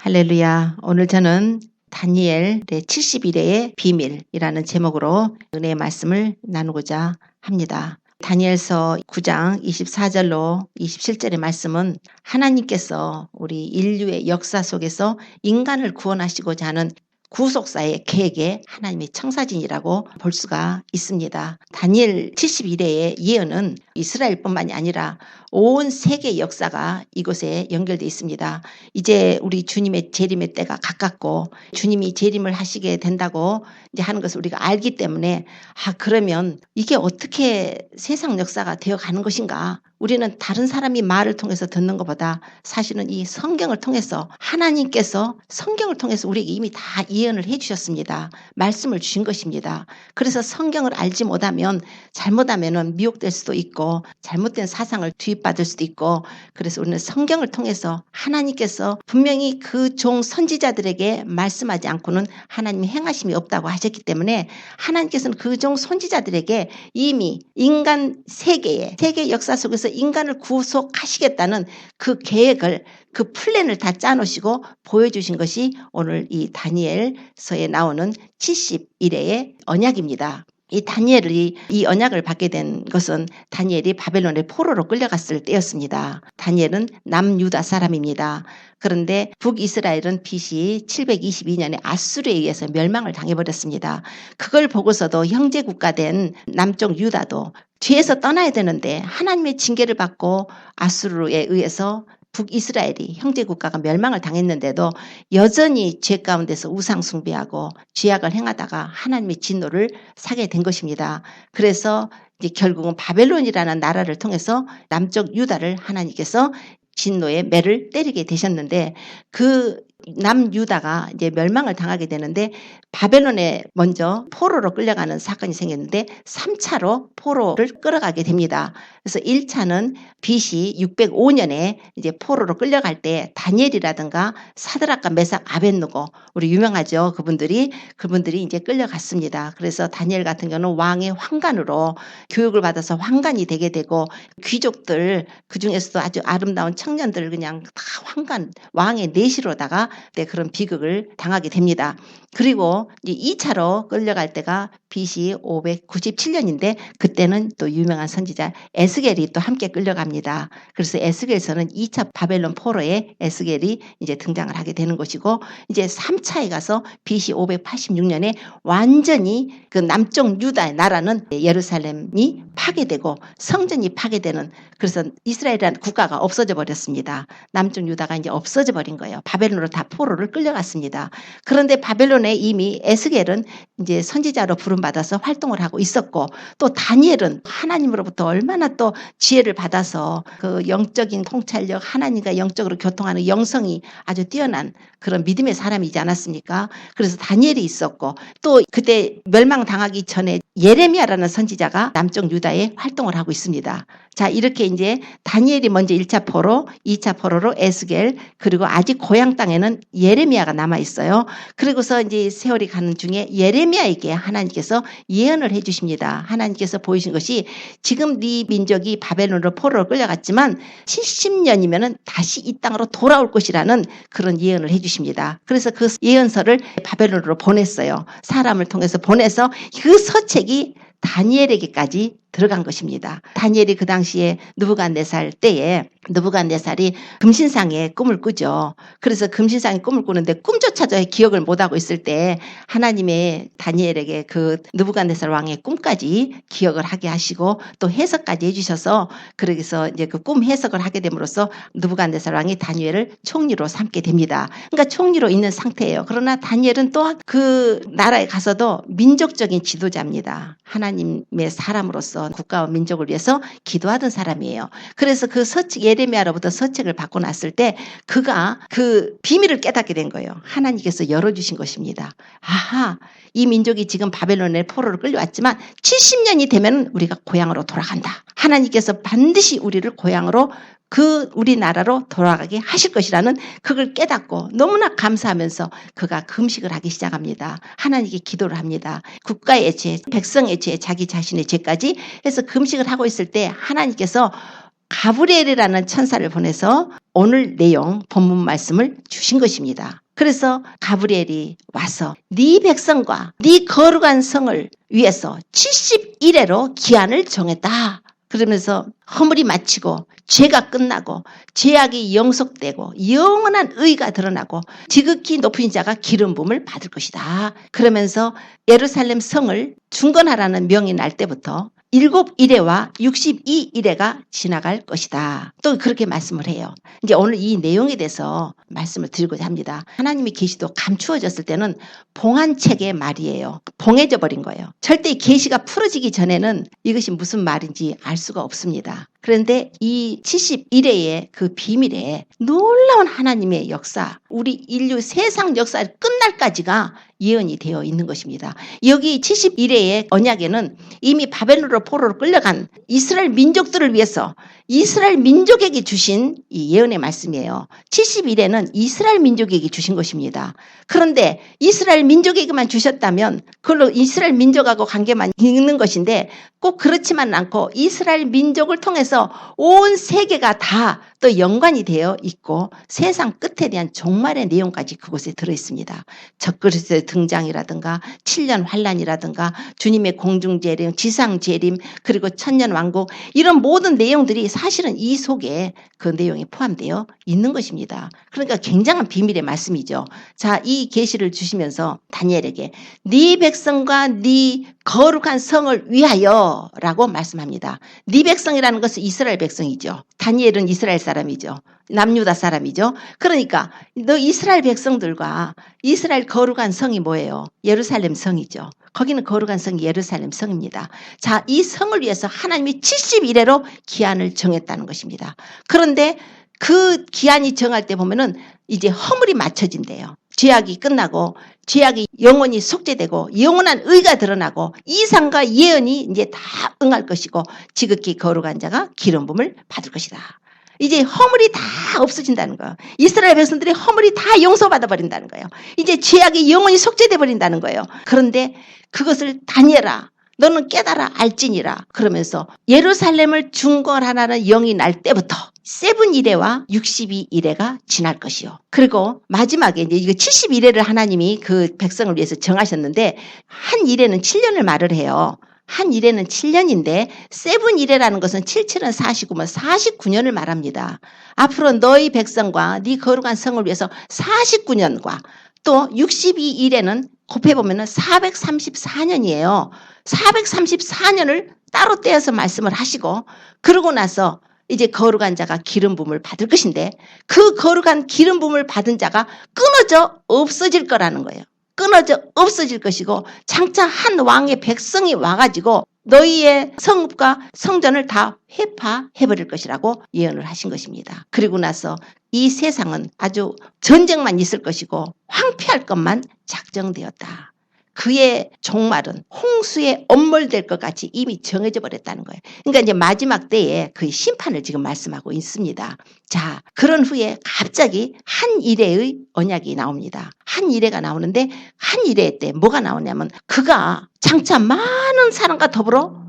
할렐루야. 오늘 저는 다니엘의 70일의 비밀이라는 제목으로 은혜의 말씀을 나누고자 합니다. 다니엘서 9장 24절로 27절의 말씀은 하나님께서 우리 인류의 역사 속에서 인간을 구원하시고자 하는 구속사의 계획의 하나님의 청사진이라고 볼 수가 있습니다. 다니엘 70일의 예언은 이스라엘뿐만이 아니라 온 세계 역사가 이곳에 연결되어 있습니다. 이제 우리 주님의 재림의 때가 가깝고 주님이 재림을 하시게 된다고 이제 하는 것을 우리가 알기 때문에 그러면 이게 어떻게 세상 역사가 되어가는 것인가? 우리는 다른 사람이 말을 통해서 듣는 것보다 사실은 이 성경을 통해서 하나님께서 성경을 통해서 우리에게 이미 다 예언을 해주셨습니다. 말씀을 주신 것입니다. 그래서 성경을 알지 못하면 잘못하면 미혹될 수도 있고 잘못된 사상을 투입받을 수도 있고, 그래서 우리는 성경을 통해서 하나님께서 분명히 그 종 선지자들에게 말씀하지 않고는 하나님이 행하심이 없다고 하셨기 때문에 하나님께서는 그 종 선지자들에게 이미 인간 세계 역사 속에서 인간을 구속하시겠다는 그 계획을, 그 플랜을 다 짜놓으시고 보여주신 것이 오늘 이 다니엘서에 나오는 70일의 언약입니다. 이 다니엘이 이 언약을 받게 된 것은 다니엘이 바벨론의 포로로 끌려갔을 때였습니다. 다니엘은 남유다 사람입니다. 그런데 북이스라엘은 BC 722년에 아수르에 의해서 멸망을 당해버렸습니다. 그걸 보고서도 형제국가된 남쪽 유다도 뒤에서 떠나야 되는데 하나님의 징계를 받고 아수르에 의해서 북이스라엘이 형제국가가 멸망을 당했는데도 여전히 죄 가운데서 우상 숭배하고 죄악을 행하다가 하나님의 진노를 사게 된 것입니다. 그래서 이제 결국은 바벨론이라는 나라를 통해서 남쪽 유다를 하나님께서 진노의 매를 때리게 되셨는데, 그 남유다가 이제 멸망을 당하게 되는데 바벨론에 먼저 포로로 끌려가는 사건이 생겼는데 3차로 포로를 끌어가게 됩니다. 그래서 1차는 BC 605년에 이제 포로로 끌려갈 때 다니엘이라든가 사드락과 메삭 아벳느고, 우리 유명하죠. 그분들이 이제 끌려갔습니다. 그래서 다니엘 같은 경우는 왕의 환관으로 교육을 받아서 환관이 되게 되고, 귀족들 그중에서도 아주 아름다운 청년들 그냥 다 환관, 왕의 내시로다가 그런 비극을 당하게 됩니다. 그리고 2차로 끌려갈 때가 BC 597년인데 그때는 또 유명한 선지자 에스겔이 또 함께 끌려갑니다. 그래서 에스겔서는 2차 바벨론 포로에 에스겔이 이제 등장을 하게 되는 것이고, 이제 3차에 가서 BC 586년에 완전히 그 남쪽 유다의 나라는 예루살렘이 파괴되고 성전이 파괴되는, 그래서 이스라엘이라는 국가가 없어져 버렸습니다. 남쪽 유다가 이제 없어져 버린 거예요. 바벨론으로 다 포로를 끌려갔습니다. 그런데 바벨론에 이미 에스겔은 이제 선지자로 부름받아서 활동을 하고 있었고, 또 다니엘은 하나님으로부터 얼마나 또 지혜를 받아서 그 영적인 통찰력, 하나님과 영적으로 교통하는 영성이 아주 뛰어난 그런 믿음의 사람이지 않았습니까? 그래서 다니엘이 있었고, 또 그때 멸망당하기 전에 예레미야라는 선지자가 남쪽 유다에 활동을 하고 있습니다. 자, 이렇게 이제 다니엘이 먼저 1차 포로, 2차 포로로 에스겔, 그리고 아직 고향 땅에는 예레미야가 남아 있어요. 그리고서 이제 세월이 가는 중에 예레미야에게 하나님께서 예언을 해 주십니다. 하나님께서 보이신 것이 지금 네 민족이 바벨론으로 포로로 끌려갔지만 70년이면은 다시 이 땅으로 돌아올 것이라는 그런 예언을 해 주십니다. 그래서 그 예언서를 바벨론으로 보냈어요. 사람을 통해서 보내서 그 서책이 다니엘에게까지 들어간 것입니다. 다니엘이 그 당시에 느부갓네살 때에 느부갓네살이 금신상의 꿈을 꾸죠. 그래서 금신상의 꿈을 꾸는데 꿈조차도 기억을 못하고 있을 때 하나님의 다니엘에게 그 느부갓네살 왕의 꿈까지 기억을 하게 하시고 또 해석까지 해주셔서, 그러기서 이제 그 꿈 해석을 하게 됨으로써 느부갓네살 왕이 다니엘을 총리로 삼게 됩니다. 그러니까 총리로 있는 상태예요. 그러나 다니엘은 또 그 나라에 가서도 민족적인 지도자입니다. 하나님의 사람으로서 국가와 민족을 위해서 기도하던 사람이에요. 그래서 그 서책, 예레미야로부터 서책을 받고 났을 때 그가 그 비밀을 깨닫게 된 거예요. 하나님께서 열어주신 것입니다. 아하, 이 민족이 지금 바벨론의 포로로 끌려왔지만 70년이 되면 우리가 고향으로 돌아간다. 하나님께서 반드시 우리를 고향으로 우리나라로 돌아가게 하실 것이라는 그걸 깨닫고 너무나 감사하면서 그가 금식을 하기 시작합니다. 하나님께 기도를 합니다. 국가의 죄, 백성의 죄, 자기 자신의 죄까지 해서 금식을 하고 있을 때 하나님께서 가브리엘이라는 천사를 보내서 오늘 내용 본문 말씀을 주신 것입니다. 그래서 가브리엘이 와서 네 백성과 네 거룩한 성을 위해서 70일에로 기한을 정했다. 그러면서 허물이 마치고 죄가 끝나고 죄악이 영속되고 영원한 의가 드러나고 지극히 높은 자가 기름 부음을 받을 것이다. 그러면서 예루살렘 성을 중건하라는 명이 날 때부터 7일에와 62일에가 지나갈 것이다. 또 그렇게 말씀을 해요. 이제 오늘 이 내용에 대해서 말씀을 드리고자 합니다. 하나님의 계시도 감추어졌을 때는 봉한책의 말이에요. 봉해져 버린 거예요. 절대 이 계시가 풀어지기 전에는 이것이 무슨 말인지 알 수가 없습니다. 그런데 이 71회의 그 비밀에 놀라운 하나님의 역사, 우리 인류 세상 역사 끝날까지가 예언이 되어 있는 것입니다. 여기 71회의 언약에는 이미 바벨론으로 포로로 끌려간 이스라엘 민족들을 위해서 이스라엘 민족에게 주신 이 예언의 말씀이에요. 71회는 이스라엘 민족에게 주신 것입니다. 그런데 이스라엘 민족에게만 주셨다면 그걸로 이스라엘 민족하고 관계만 있는 것인데 꼭 그렇지만 않고 이스라엘 민족을 통해서 온 세계가 다 또 연관이 되어 있고 세상 끝에 대한 종말의 내용까지 그곳에 들어있습니다. 적그리스도의 등장이라든가 7년 환란이라든가 주님의 공중재림, 지상재림, 그리고 천년왕국, 이런 모든 내용들이 사실은 이 속에 그 내용이 포함되어 있는 것입니다. 그러니까 굉장한 비밀의 말씀이죠. 자, 이 계시를 주시면서 다니엘에게 네 백성과 네 거룩한 성을 위하여 라고 말씀합니다. 네 백성이라는 것은 이스라엘 백성이죠. 다니엘은 이스라엘 사람이죠. 남유다 사람이죠. 그러니까 너 이스라엘 백성들과 이스라엘 거룩한 성이 뭐예요? 예루살렘 성이죠. 거기는 거룩한 성이 예루살렘 성입니다. 자, 이 성을 위해서 하나님이 70일에로 기한을 정했다는 것입니다. 그런데 그 기한이 정할 때 보면은 이제 허물이 맞춰진대요. 죄악이 끝나고 죄악이 영원히 속죄되고 영원한 의가 드러나고 이상과 예언이 이제 다 응할 것이고 지극히 거룩한 자가 기름 부음을 받을 것이다. 이제 허물이 다 없어진다는 거예요. 이스라엘 백성들의 허물이 다 용서받아 버린다는 거예요. 이제 죄악이 영원히 속죄돼 버린다는 거예요. 그런데 그것을 다니엘아, 너는 깨달아 알지니라 그러면서 예루살렘을 중건하라는 영이 날 때부터 7일에와 62일에가 지날 것이요. 그리고 마지막에 이제 이거 71회를 하나님이 그 백성을 위해서 정하셨는데 한 일에는 7년을 말을 해요. 한 일에는 7년인데 7일에라는 것은 77은 49면 49년을 말합니다. 앞으로 너희 백성과 네 거룩한 성을 위해서 49년과 또 62일에는 곱해보면 434년이에요. 434년을 따로 떼어서 말씀을 하시고 그러고 나서 이제 거룩한 자가 기름 부음을 받을 것인데 그 거룩한 기름 부음을 받은 자가 끊어져 없어질 거라는 거예요. 끊어져 없어질 것이고 장차 한 왕의 백성이 와가지고 너희의 성읍과 성전을 다 회파해버릴 것이라고 예언을 하신 것입니다. 그리고 나서 이 세상은 아주 전쟁만 있을 것이고 황폐할 것만 작정되었다. 그의 종말은 홍수에 엄몰될 것 같이 이미 정해져 버렸다는 거예요. 그러니까 이제 마지막 때에 그 심판을 지금 말씀하고 있습니다. 자, 그런 후에 갑자기 한 일회의 언약이 나옵니다. 한 일회가 나오는데 한 일회 때 뭐가 나오냐면 그가 장차 많은 사람과 더불어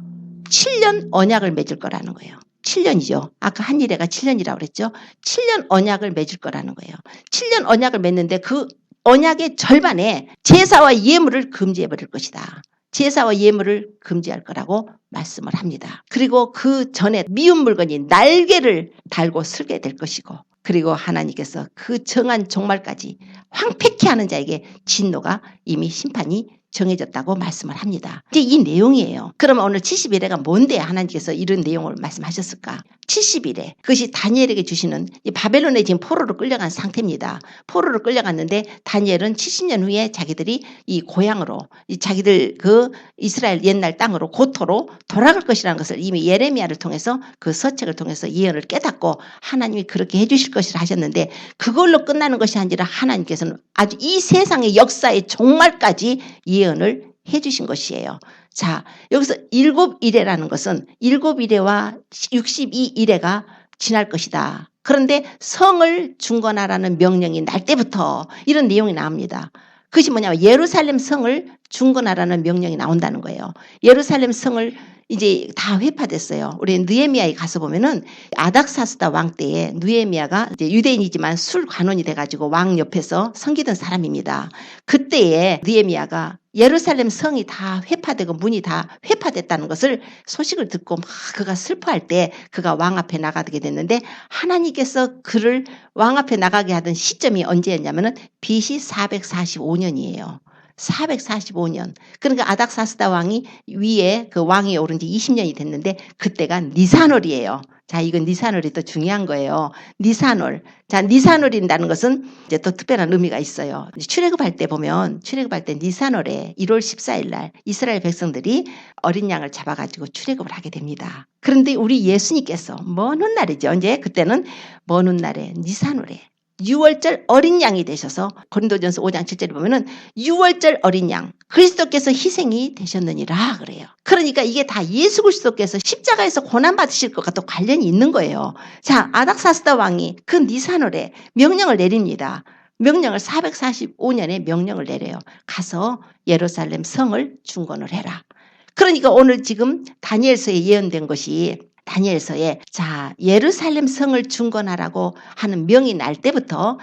7년 언약을 맺을 거라는 거예요. 7년이죠. 아까 한 일회가 7년이라고 그랬죠. 7년 언약을 맺을 거라는 거예요. 7년 언약을 맺는데 그 언약의 절반에 제사와 예물을 금지해 버릴 것이다. 제사와 예물을 금지할 거라고 말씀을 합니다. 그리고 그 전에 미운 물건이 날개를 달고 설게 될 것이고 그리고 하나님께서 그 정한 종말까지 황폐케 하는 자에게 진노가 이미 심판이 정해졌다고 말씀을 합니다. 이제 이 내용이에요. 그러면 오늘 71회가 뭔데 하나님께서 이런 내용을 말씀하셨을까? 71회 그것이 다니엘에게 주시는 이 바벨론에 지금 포로로 끌려간 상태입니다. 포로로 끌려갔는데 다니엘은 70년 후에 자기들이 이 고향으로 이 자기들 그 이스라엘 옛날 땅으로 고토로 돌아갈 것이라는 것을 이미 예레미야를 통해서 그 서책을 통해서 예언을 깨닫고 하나님이 그렇게 해주실 것이라 하셨는데 그걸로 끝나는 것이 아니라 하나님께서는 아주 이 세상의 역사의 종말까지 예언을 해주신 것이에요. 자, 여기서 7일에라는 것은 7일에와 62일에가 지날 것이다. 그런데 성을 중건하라는 명령이 날 때부터 이런 내용이 나옵니다. 그것이 뭐냐면 예루살렘 성을 중건하라는 명령이 나온다는 거예요. 예루살렘 성을 이제 다 회파됐어요. 우리 느헤미야에 가서 보면은 아닥사스다 왕 때에 느헤미야가 이제 유대인이지만 술 관원이 돼가지고 왕 옆에서 섬기던 사람입니다. 그때에 느헤미야가 예루살렘 성이 다 회파되고 문이 다 회파됐다는 것을 소식을 듣고 막 그가 슬퍼할 때 그가 왕 앞에 나가게 됐는데 하나님께서 그를 왕 앞에 나가게 하던 시점이 언제였냐면은 BC 445년이에요. 445년. 그러니까 아닥사스다 왕이 위에 그 왕이 오른 지 20년이 됐는데 그때가 니산월이에요. 자, 이건 니산월이 또 중요한 거예요. 니산월. 자, 니산월이라는 것은 이제 또 특별한 의미가 있어요. 출애굽할 때 보면 출애굽할 때 니산월에 1월 14일 날 이스라엘 백성들이 어린 양을 잡아가지고 출애굽을 하게 됩니다. 그런데 우리 예수님께서 먼 훗날이죠. 이제 그때는 먼 훗날에 니산월에 6월절 어린 양이 되셔서 고린도전서 5장 7절에 보면은 6월절 어린 양 그리스도께서 희생이 되셨느니라 그래요. 그러니까 이게 다 예수 그리스도께서 십자가에서 고난 받으실 것과 또 관련이 있는 거예요. 자, 아닥사스다 왕이 그 니산월에 명령을 내립니다. 명령을 445년에 명령을 내려요. 가서 예루살렘 성을 중건을 해라. 그러니까 오늘 지금 다니엘서에 예언된 것이 다니엘서에 자 예루살렘 성을 중건하라고 하는 명이 날 때부터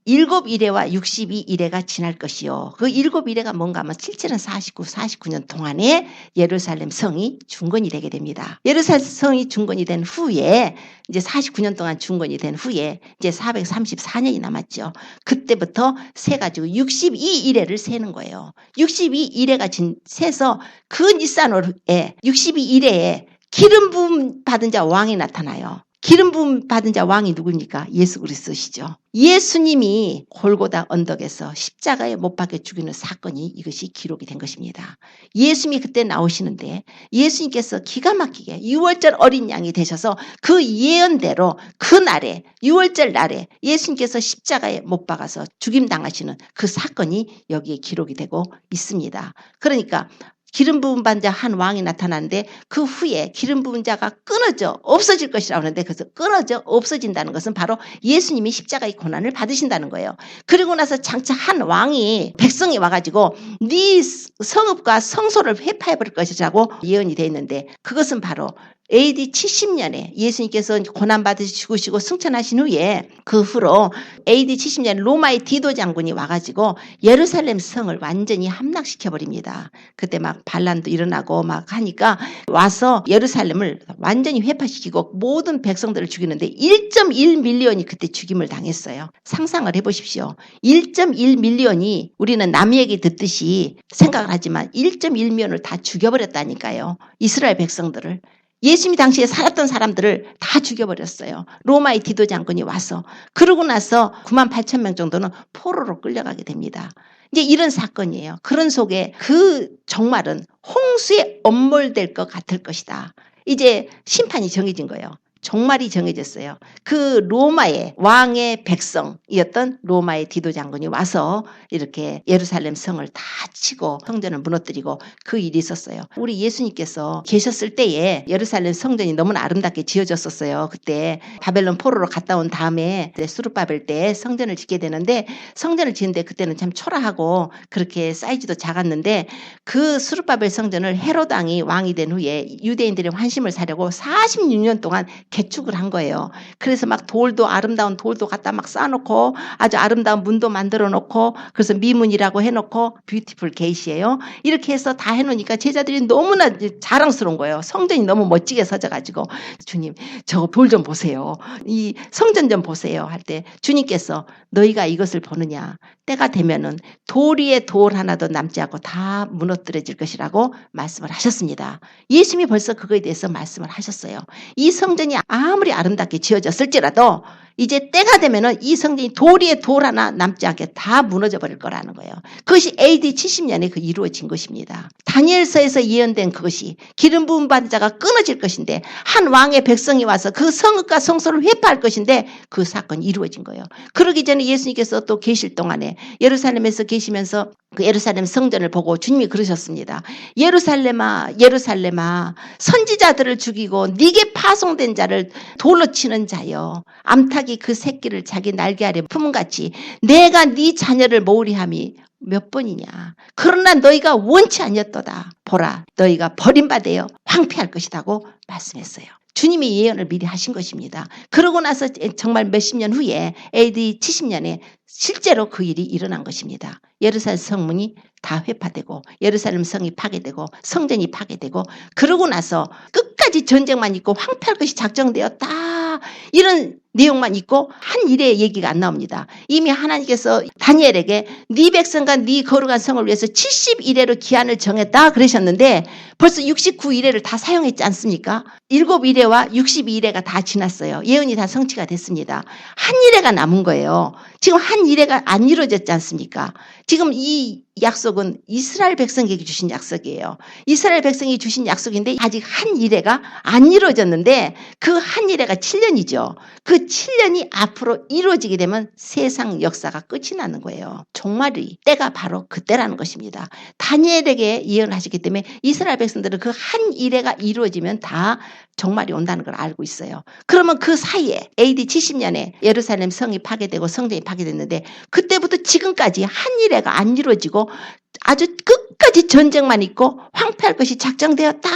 7일에와 62일에가 지날 것이요. 그 7일에가 뭔가 하면 실제는 49년 동안에 예루살렘 성이 중건이 되게 됩니다. 예루살렘 성이 중건이 된 후에 이제 49년 동안 중건이 된 후에 이제 434년이 남았죠. 그때부터 세가지고 62일에를 세는 거예요. 62일에가 세서 그 니산월에 62일에 기름 부음 받은 자 왕이 나타나요. 기름 부음 받은 자 왕이 누굽니까? 예수 그리스도시죠. 예수님이 골고다 언덕에서 십자가에 못 박혀 죽이는 사건이 이것이 기록이 된 것입니다. 예수님이 그때 나오시는데 예수님께서 기가 막히게 6월절 어린 양이 되셔서 그 예언대로 그 날에 6월절 날에 예수님께서 십자가에 못 박아서 죽임당하시는 그 사건이 여기에 기록이 되고 있습니다. 그러니까 기름 부은 자 한 왕이 나타나는데 그 후에 기름 부은 자가 끊어져 없어질 것이라고 하는데 그래서 끊어져 없어진다는 것은 바로 예수님이 십자가의 고난을 받으신다는 거예요. 그리고 나서 장차 한 왕이 백성이 와가지고 네 성읍과 성소를 회파해버릴 것이라고 예언이 되어 있는데 그것은 바로 AD 70년에 예수님께서 고난받으시고 죽으시고 승천하신 후에 그 후로 AD 70년에 로마의 디도 장군이 와가지고 예루살렘 성을 완전히 함락시켜버립니다. 그때 막 반란도 일어나고 막 하니까 와서 예루살렘을 완전히 회파시키고 모든 백성들을 죽이는데 1.1 밀리언이 그때 죽임을 당했어요. 상상을 해보십시오. 1.1 밀리언이 우리는 남 얘기 듣듯이 생각을 하지만 1.1 밀리언을 다 죽여버렸다니까요. 이스라엘 백성들을. 예수님이 당시에 살았던 사람들을 다 죽여버렸어요. 로마의 디도 장군이 와서. 그러고 나서 98,000명 정도는 포로로 끌려가게 됩니다. 이제 이런 사건이에요. 그런 속에 그 종말은 홍수에 엄몰될 것 같을 것이다. 이제 심판이 정해진 거예요. 종말이 정해졌어요. 그 로마의 왕의 백성이었던 로마의 디도 장군이 와서 이렇게 예루살렘 성을 다 치고 성전을 무너뜨리고 그 일이 있었어요. 우리 예수님께서 계셨을 때에 예루살렘 성전이 너무나 아름답게 지어졌었어요. 그때 바벨론 포로로 갔다 온 다음에 수르바벨 때 성전을 짓게 되는데 성전을 짓는데 그때는 참 초라하고 그렇게 사이즈도 작았는데 그 수르바벨 성전을 헤롯 왕이 왕이 된 후에 유대인들의 환심을 사려고 46년 동안 개축을 한 거예요. 그래서 막 돌도 아름다운 돌도 갖다 막 쌓아놓고 아주 아름다운 문도 만들어 놓고 그래서 미문이라고 해놓고 뷰티풀 게이트예요. 이렇게 해서 다 해놓으니까 제자들이 너무나 자랑스러운 거예요. 성전이 너무 멋지게 서져가지고 주님 저 돌 좀 보세요. 이 성전 좀 보세요 할 때 주님께서 너희가 이것을 보느냐 때가 되면은 돌 위에 돌 하나도 남지 않고 다 무너뜨려질 것이라고 말씀을 하셨습니다. 예수님이 벌써 그거에 대해서 말씀을 하셨어요. 이 성전이 아무리 아름답게 지어졌을지라도 이제 때가 되면은 이 성전이 돌 위에 돌 하나 남지 않게 다 무너져 버릴 거라는 거예요. 그것이 AD 70년에 그 이루어진 것입니다. 다니엘서에서 예언된 그것이 기름 부음 받은 자가 끊어질 것인데 한 왕의 백성이 와서 그 성읍과 성소를 회파할 것인데 그 사건이 이루어진 거예요. 그러기 전에 예수님께서 또 계실 동안에 예루살렘에서 계시면서 그 예루살렘 성전을 보고 주님이 그러셨습니다. 예루살렘아 예루살렘아 선지자들을 죽이고 네게 파송된 자를 돌로 치는 자여 암탉이 그 새끼를 자기 날개 아래 품은같이 내가 네 자녀를 모으리함이 몇 번이냐. 그러나 너희가 원치 아니었도다. 보라, 너희가 버림받아 황폐할 것이라고 말씀했어요. 주님이 예언을 미리 하신 것입니다. 그러고 나서 정말 몇십 년 후에 AD 70년에 실제로 그 일이 일어난 것입니다. 예루살렘 성문이 다 회파되고 예루살렘 성이 파괴되고 성전이 파괴되고 그러고 나서 끝까지 전쟁만 있고 황폐할 것이 작정되었다. 이런 내용만 있고 한 일의 얘기가 안 나옵니다. 이미 하나님께서 다니엘에게 네 백성과 네 거룩한 성을 위해서 71회로 기한을 정했다 그러셨는데 벌써 69일회를 다 사용했지 않습니까? 7일회와 62일회가 다 지났어요. 예언이 다 성취가 됐습니다. 한 일회가 남은 거예요. 지금 한 일회가 안 이루어졌지 않습니까? 지금 이 약속은 이스라엘 백성에게 주신 약속이에요. 이스라엘 백성이 주신 약속인데 아직 한 일회가 안 이루어졌는데 그 한 일회가 7년이죠. 그 7년이 앞으로 이루어지게 되면 세상 역사가 끝이 나는 거예요. 종말의 때가 바로 그때라는 것입니다. 다니엘에게 예언을 하셨기 때문에 이스라엘 백성들은 그 한 일회가 이루어지면 다 종말이 온다는 걸 알고 있어요. 그러면 그 사이에 AD 70년에 예루살렘 성이 파괴되고 성전이 파괴됐는데 그때부터 지금까지 한 일회가 안 이루어지고 아주 끝까지 전쟁만 있고 황폐할 것이 작정되었다.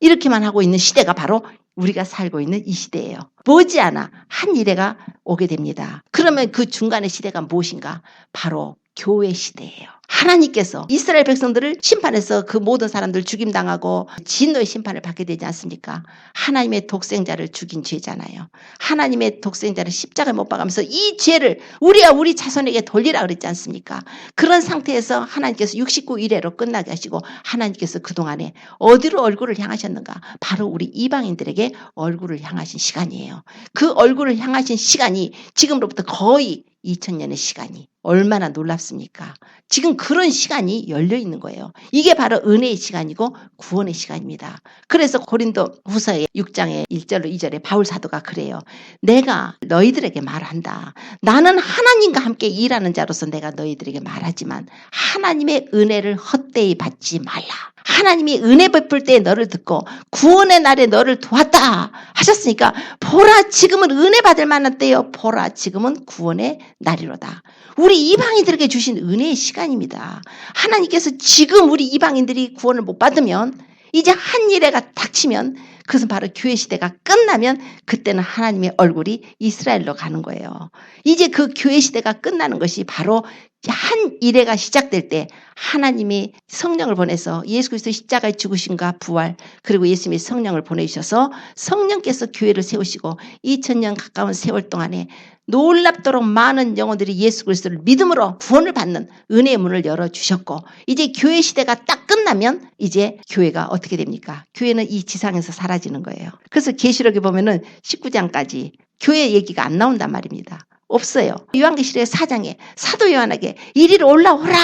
이렇게만 하고 있는 시대가 바로 우리가 살고 있는 이 시대예요. 머지않아 한 일회가 오게 됩니다. 그러면 그 중간의 시대가 무엇인가? 바로 교회 시대예요. 하나님께서 이스라엘 백성들을 심판해서 그 모든 사람들 죽임당하고 진노의 심판을 받게 되지 않습니까? 하나님의 독생자를 죽인 죄잖아요. 하나님의 독생자를 십자가에 못 박으면서 이 죄를 우리와 우리 자손에게 돌리라 그랬지 않습니까? 그런 상태에서 하나님께서 69일회로 끝나게 하시고 하나님께서 그동안에 어디로 얼굴을 향하셨는가? 바로 우리 이방인들에게 얼굴을 향하신 시간이에요. 그 얼굴을 향하신 시간이 지금으로부터 거의 2000년의 시간이 얼마나 놀랍습니까? 지금 그런 시간이 열려 있는 거예요. 이게 바로 은혜의 시간이고 구원의 시간입니다. 그래서 고린도 후서의 6장의 1절로 2절에 바울 사도가 그래요. 내가 너희들에게 말한다. 나는 하나님과 함께 일하는 자로서 내가 너희들에게 말하지만 하나님의 은혜를 헛되이 받지 말라. 하나님이 은혜 베풀 때 너를 듣고 구원의 날에 너를 도왔다 하셨으니까 보라 지금은 은혜 받을 만한 때요. 보라 지금은 구원의 날이로다. 우리 이방인들에게 주신 은혜의 시간입니다. 하나님께서 지금 우리 이방인들이 구원을 못 받으면 이제 한 일회가 닥치면 그것은 바로 교회 시대가 끝나면 그때는 하나님의 얼굴이 이스라엘로 가는 거예요. 이제 그 교회 시대가 끝나는 것이 바로 한 일회가 시작될 때 하나님이 성령을 보내서 예수 그리스도 십자가에 죽으심과 부활 그리고 예수님이 성령을 보내주셔서 성령께서 교회를 세우시고 2000년 가까운 세월 동안에 놀랍도록 많은 영혼들이 예수 그리스도를 믿음으로 구원을 받는 은혜의 문을 열어주셨고 이제 교회 시대가 딱 끝나면 이제 교회가 어떻게 됩니까? 교회는 이 지상에서 사라지는 거예요. 그래서 계시록에 보면은 19장까지 교회 얘기가 안 나온단 말입니다. 없어요. 요한계시록의 4장에 사도 요한에게 이리로 올라오라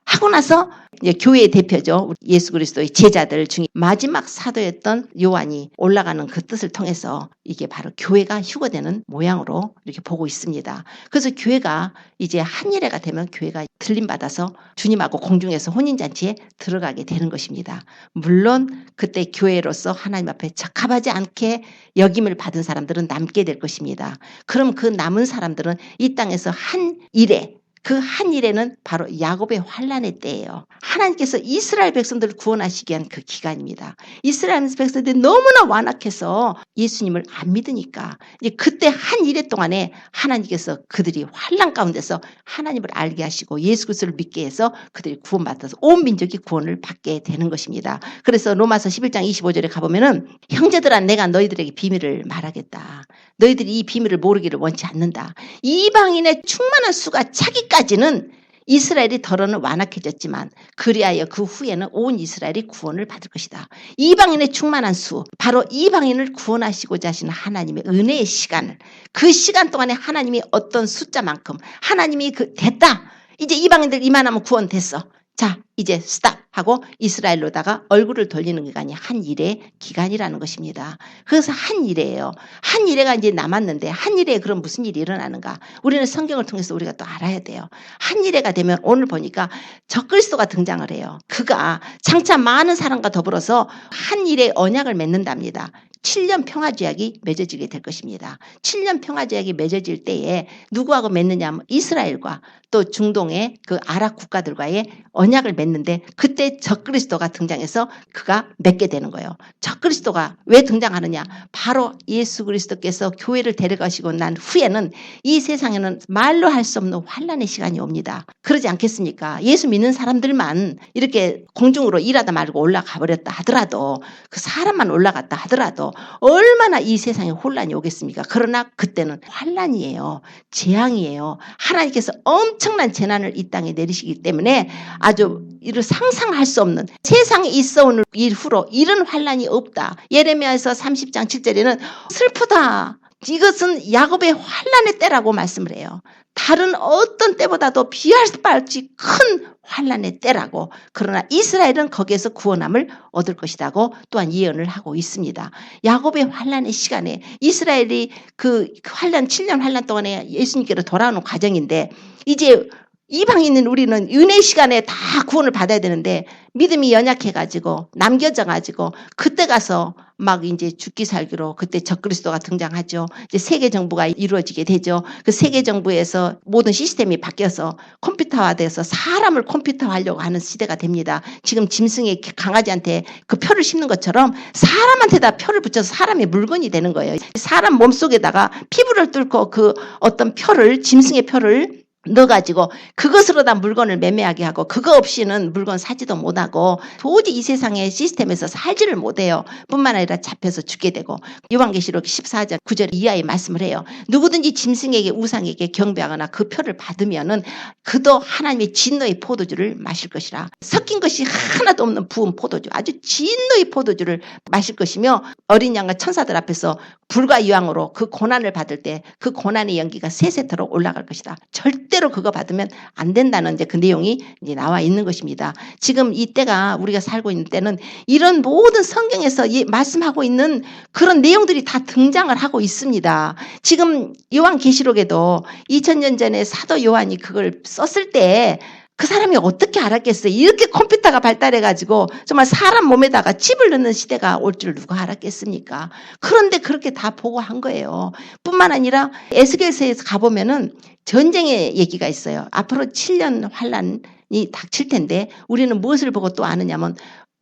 하고 나서 이제 교회의 대표죠. 예수 그리스도의 제자들 중에 마지막 사도였던 요한이 올라가는 그 뜻을 통해서 이게 바로 교회가 휴거되는 모양으로 이렇게 보고 있습니다. 그래서 교회가 이제 한 일회가 되면 교회가 들림받아서 주님하고 공중에서 혼인잔치에 들어가게 되는 것입니다. 물론 그때 교회로서 하나님 앞에 적합하지 않게 역임을 받은 사람들은 남게 될 것입니다. 그럼 그 남은 사람들은 이 땅에서 한 일회 그 한 일에는 바로 야곱의 환란의 때예요. 하나님께서 이스라엘 백성들을 구원하시기 위한 그 기간입니다. 이스라엘 백성들이 너무나 완악해서 예수님을 안 믿으니까 이제 그때 한 일회 동안에 하나님께서 그들이 환란 가운데서 하나님을 알게 하시고 예수 그리스도를 믿게 해서 그들이 구원받아서 온 민족이 구원을 받게 되는 것입니다. 그래서 로마서 11장 25절에 가보면은 형제들아 내가 너희들에게 비밀을 말하겠다. 너희들이 이 비밀을 모르기를 원치 않는다. 이방인의 충만한 수가 차기까지는 이스라엘이 더러는 완악해졌지만 그리하여 그 후에는 온 이스라엘이 구원을 받을 것이다. 이방인의 충만한 수, 바로 이방인을 구원하시고자 하시는 하나님의 은혜의 시간을 그 시간 동안에 하나님이 어떤 숫자만큼 하나님이 됐다. 이제 이방인들 이만하면 구원됐어. 자 이제 스탑 하고 이스라엘로다가 얼굴을 돌리는 기간이 한 일의 기간이라는 것입니다. 그래서 한 일회예요. 한 일회가 이제 남았는데 한 일회에 그럼 무슨 일이 일어나는가? 우리는 성경을 통해서 우리가 또 알아야 돼요. 한 일회가 되면 오늘 보니까 적그리스도가 등장을 해요. 그가 장차 많은 사람과 더불어서 한 일의 언약을 맺는답니다. 7년 평화제약이 맺어지게 될 것입니다. 7년 평화제약이 맺어질 때에 누구하고 맺느냐 하면 이스라엘과 또 중동의 그 아랍 국가들과의 언약을 맺는데 그때 적그리스도가 등장해서 그가 맺게 되는 거예요. 적그리스도가 왜 등장하느냐? 바로 예수 그리스도께서 교회를 데려가시고 난 후에는 이 세상에는 말로 할 수 없는 환난의 시간이 옵니다. 그러지 않겠습니까? 예수 믿는 사람들만 이렇게 공중으로 일하다 말고 올라가 버렸다 하더라도 그 사람만 올라갔다 하더라도 얼마나 이 세상에 혼란이 오겠습니까? 그러나 그때는 환난이에요. 재앙이에요. 하나님께서 엄청난 재난을 이 땅에 내리시기 때문에 아주 이를 상상할 수 없는 세상에 있어온 이후로 이런 환난이 없다. 예레미야에서 30장 7절에는 슬프다. 이것은 야곱의 환난의 때라고 말씀을 해요. 다른 어떤 때보다도 비할 바 없이 큰 환난의 때라고. 그러나 이스라엘은 거기에서 구원함을 얻을 것이라고 또한 예언을 하고 있습니다. 야곱의 환난의 시간에 이스라엘이 그 환난 7년 환난 동안에 예수님께로 돌아오는 과정인데 이제 이방인인 우리는 은혜 시간에 다 구원을 받아야 되는데 믿음이 연약해가지고 남겨져가지고 그때 가서 막 이제 죽기 살기로 그때 적그리스도가 등장하죠. 이제 세계 정부가 이루어지게 되죠. 그 세계 정부에서 모든 시스템이 바뀌어서 컴퓨터화돼서 사람을 컴퓨터화하려고 하는 시대가 됩니다. 지금 짐승의 강아지한테 그 표를 심는 것처럼 사람한테다 표를 붙여서 사람의 물건이 되는 거예요. 사람 몸속에다가 피부를 뚫고 그 어떤 표를 짐승의 표를 넣어가지고 그것으로 다 물건을 매매하게 하고 그거 없이는 물건 사지도 못하고 도저히 이 세상의 시스템에서 살지를 못해요. 뿐만 아니라 잡혀서 죽게 되고 요한계시록 14장 9절 이하의 말씀을 해요. 누구든지 짐승에게 우상에게 경배하거나 그 표를 받으면은 그도 하나님의 진노의 포도주를 마실 것이라. 섞인 것이 하나도 없는 부은 포도주, 아주 진노의 포도주를 마실 것이며 어린 양과 천사들 앞에서 불과 유황으로 그 고난을 받을 때 그 고난의 연기가 세세토록 올라갈 것이다. 절대로 그거 받으면 안 된다는 이제 그 내용이 이제 나와 있는 것입니다. 지금 이 때가 우리가 살고 있는 때는 이런 모든 성경에서 말씀하고 있는 그런 내용들이 다 등장을 하고 있습니다. 지금 요한계시록에도 2000년 전에 사도 요한이 그걸 썼을 때 그 사람이 어떻게 알았겠어요? 이렇게 컴퓨터가 발달해가지고 정말 사람 몸에다가 칩을 넣는 시대가 올 줄 누가 알았겠습니까? 그런데 그렇게 다 보고 한 거예요. 뿐만 아니라 에스겔서에서 가보면은 전쟁의 얘기가 있어요. 앞으로 7년 환란이 닥칠 텐데 우리는 무엇을 보고 또 아느냐면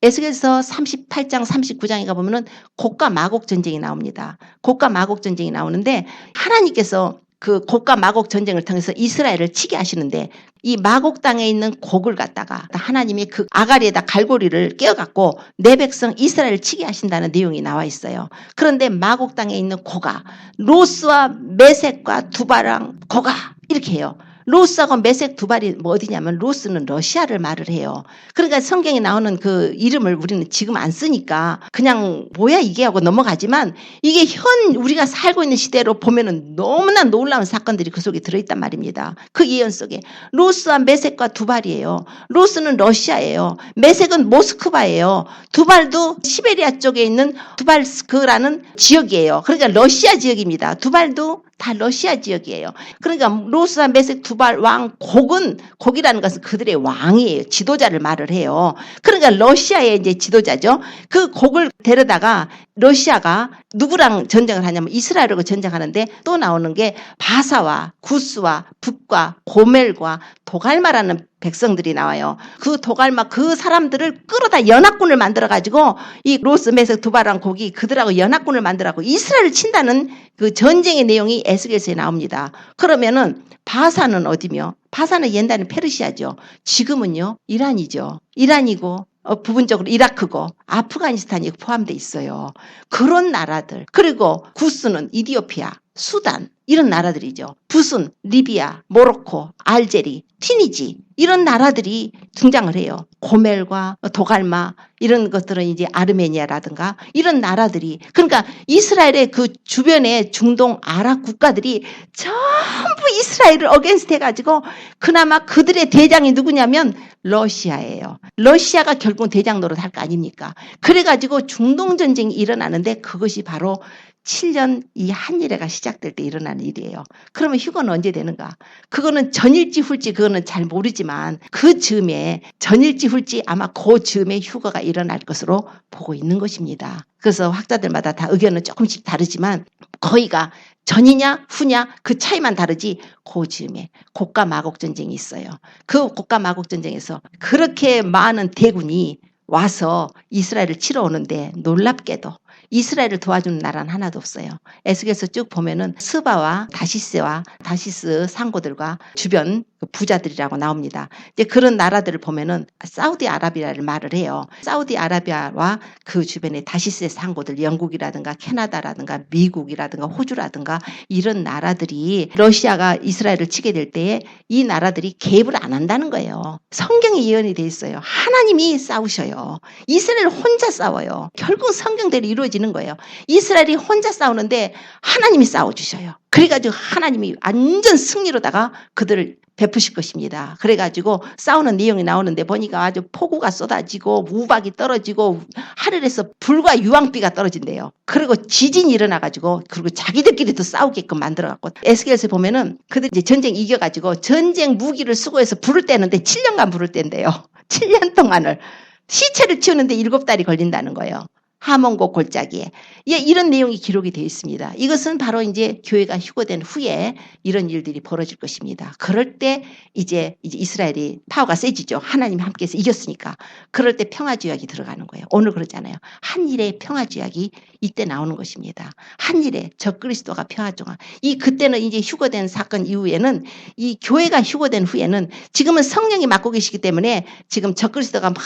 에스겔서 38장 39장에 가보면은 곡과 마곡 전쟁이 나옵니다. 곡과 마곡 전쟁이 나오는데 하나님께서 그 곡과 마곡 전쟁을 통해서 이스라엘을 치게 하시는데 이 마곡 땅에 있는 곡을 갖다가 하나님이 그 아가리에다 갈고리를 깨어갖고 내 백성 이스라엘을 치게 하신다는 내용이 나와 있어요. 그런데 마곡 땅에 있는 고가 로스와 메섹과 두바랑 고가 이렇게 해요. 로스하고 메섹 두발이 뭐 어디냐면 로스는 러시아를 말을 해요. 그러니까 성경에 나오는 그 이름을 우리는 지금 안 쓰니까 그냥 뭐야 이게 하고 넘어가지만 이게 현 우리가 살고 있는 시대로 보면은 너무나 놀라운 사건들이 그 속에 들어있단 말입니다. 그 예언 속에 로스와 메섹과 두발이에요. 로스는 러시아예요. 메섹은 모스크바예요. 두발도 시베리아 쪽에 있는 두발스크라는 지역이에요. 그러니까 러시아 지역입니다. 두발도 다 러시아 지역이에요. 그러니까 로스와 메섹 두발 왕 곡은 곡이라는 것은 그들의 왕이에요. 지도자를 말을 해요. 그러니까 러시아의 이제 지도자죠. 그 곡을 데려다가 러시아가 누구랑 전쟁을 하냐면 이스라엘하고 전쟁하는데 또 나오는 게 바사와 구스와 북과 고멜과 도갈마라는 백성들이 나와요. 그 도갈마 그 사람들을 끌어다 연합군을 만들어가지고 이 로스 메섹 두발랑 곡이 그들하고 연합군을 만들어가지고 이스라엘을 친다는 그 전쟁의 내용이 에스겔서에 나옵니다. 그러면은 바사는 어디며? 바사는 옛날에 페르시아죠. 지금은요 이란이죠. 이란이고 부분적으로 이라크고 아프가니스탄이 포함되어 있어요. 그런 나라들. 그리고 구스는 이디오피아, 수단 이런 나라들이죠. 붓은 리비아, 모로코, 알제리, 튀니지 이런 나라들이 등장을 해요. 고멜과 도갈마 이런 것들은 이제 아르메니아라든가 이런 나라들이 그러니까 이스라엘의 그 주변의 중동 아랍 국가들이 전부 이스라엘을 어게인스트 해가지고 그나마 그들의 대장이 누구냐면 러시아예요. 러시아가 결국 대장 노릇 할 거 아닙니까? 그래가지고 중동 전쟁이 일어나는데 그것이 바로 7년 이 한일회가 시작될 때 일어나는 일이에요. 그러면 휴거는 언제 되는가? 그거는 전일지 후일지 그거는 잘 모르지만 그 즈음에 전일지 후일지 아마 그 즈음에 휴거가 일어날 것으로 보고 있는 것입니다. 그래서 학자들마다 다 의견은 조금씩 다르지만 거의가 전이냐 후냐 그 차이만 다르지 그 즈음에 곡과 마곡 전쟁이 있어요. 그 곡과 마곡 전쟁에서 그렇게 많은 대군이 와서 이스라엘을 치러 오는데 놀랍게도 이스라엘을 도와주는 나라는 하나도 없어요. 에스겔서 쭉 보면은 스바와 다시스 상고들과 주변 부자들이라고 나옵니다. 이제 그런 나라들을 보면은 사우디아라비아를 말을 해요. 사우디아라비아와 그 주변의 다시스의 상고들, 영국이라든가 캐나다라든가 미국이라든가 호주라든가 이런 나라들이 러시아가 이스라엘을 치게 될 때에 이 나라들이 개입을 안 한다는 거예요. 성경에 예언이 돼 있어요. 하나님이 싸우셔요. 이스라엘 혼자 싸워요. 결국 성경대로 이루어지는 거예요. 이스라엘이 혼자 싸우는데 하나님이 싸워주셔요. 그래가지고 하나님이 완전 승리로다가 그들을 베푸실 것입니다. 그래가지고 싸우는 내용이 나오는데 보니까 아주 폭우가 쏟아지고 우박이 떨어지고 하늘에서 불과 유황비가 떨어진대요. 그리고 지진이 일어나가지고 그리고 자기들끼리도 싸우게끔 만들어갖고 에스겔에서 보면은 그들 이제 전쟁 이겨가지고 전쟁 무기를 수거해서 불을 떼는데 7년간 불을 뗀대요. 7년 동안을 시체를 치우는데 7달이 걸린다는 거예요. 하몬고 골짜기에. 예, 이런 내용이 기록이 되어 있습니다. 이것은 바로 이제 교회가 휴거된 후에 이런 일들이 벌어질 것입니다. 그럴 때 이제 이스라엘이 파워가 세지죠. 하나님이 함께해서 이겼으니까. 그럴 때 평화주약이 들어가는 거예요. 오늘 그러잖아요. 한일의 평화주약이 이때 나오는 것입니다. 한일의 적그리스도가 평화종아. 그때는 이제 휴거된 사건 이후에는 이 교회가 휴거된 후에는 지금은 성령이 맡고 계시기 때문에 지금 적그리스도가 막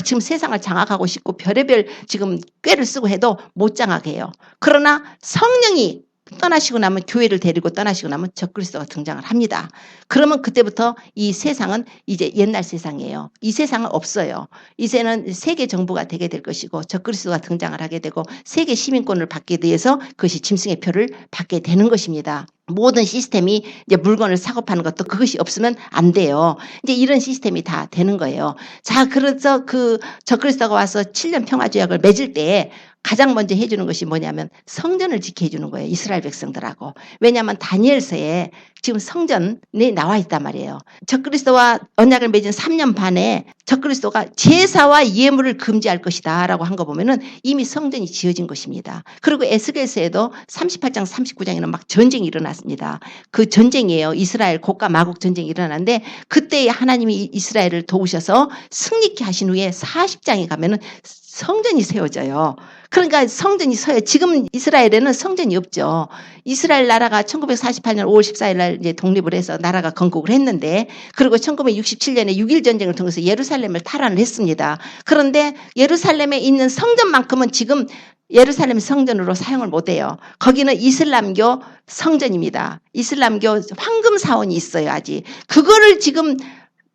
지금 세상을 장악하고 싶고 별의별 지금 꾀를 쓰고 해도 못 장악해요. 그러나 성령이 떠나시고 나면 교회를 데리고 떠나시고 나면 적그리스도가 등장을 합니다. 그러면 그때부터 이 세상은 이제 옛날 세상이에요. 이 세상은 없어요. 이제는 세계 정부가 되게 될 것이고 적그리스도가 등장을 하게 되고 세계 시민권을 받게 돼서 그것이 짐승의 표를 받게 되는 것입니다. 모든 시스템이 이제 물건을 사고 파는 것도 그것이 없으면 안 돼요. 이제 이런 시스템이 다 되는 거예요. 자, 그래서 그 적그리스도가 와서 7년 평화조약을 맺을 때 가장 먼저 해주는 것이 뭐냐면 성전을 지켜주는 거예요. 이스라엘 백성들하고. 왜냐하면 다니엘서에 지금 성전이 나와 있단 말이에요. 적그리스도와 언약을 맺은 3년 반에 적그리스도가 제사와 예물을 금지할 것이다 라고 한 거 보면은 이미 성전이 지어진 것입니다. 그리고 에스겔서에도 38장 39장에는 막 전쟁이 일어났습니다. 그 전쟁이에요. 이스라엘 곡과 마곡 전쟁이 일어났는데 그때 하나님이 이스라엘을 도우셔서 승리케 하신 후에 40장에 가면은 성전이 세워져요. 그러니까 성전이 서요. 지금 이스라엘에는 성전이 없죠. 이스라엘 나라가 1948년 5월 14일 날 이제 독립을 해서 나라가 건국을 했는데 그리고 1967년에 6.1 전쟁을 통해서 예루살렘을 탈환을 했습니다. 그런데 예루살렘에 있는 성전만큼은 지금 예루살렘 성전으로 사용을 못해요. 거기는 이슬람교 성전입니다. 이슬람교 황금 사원이 있어요. 아직. 그거를 지금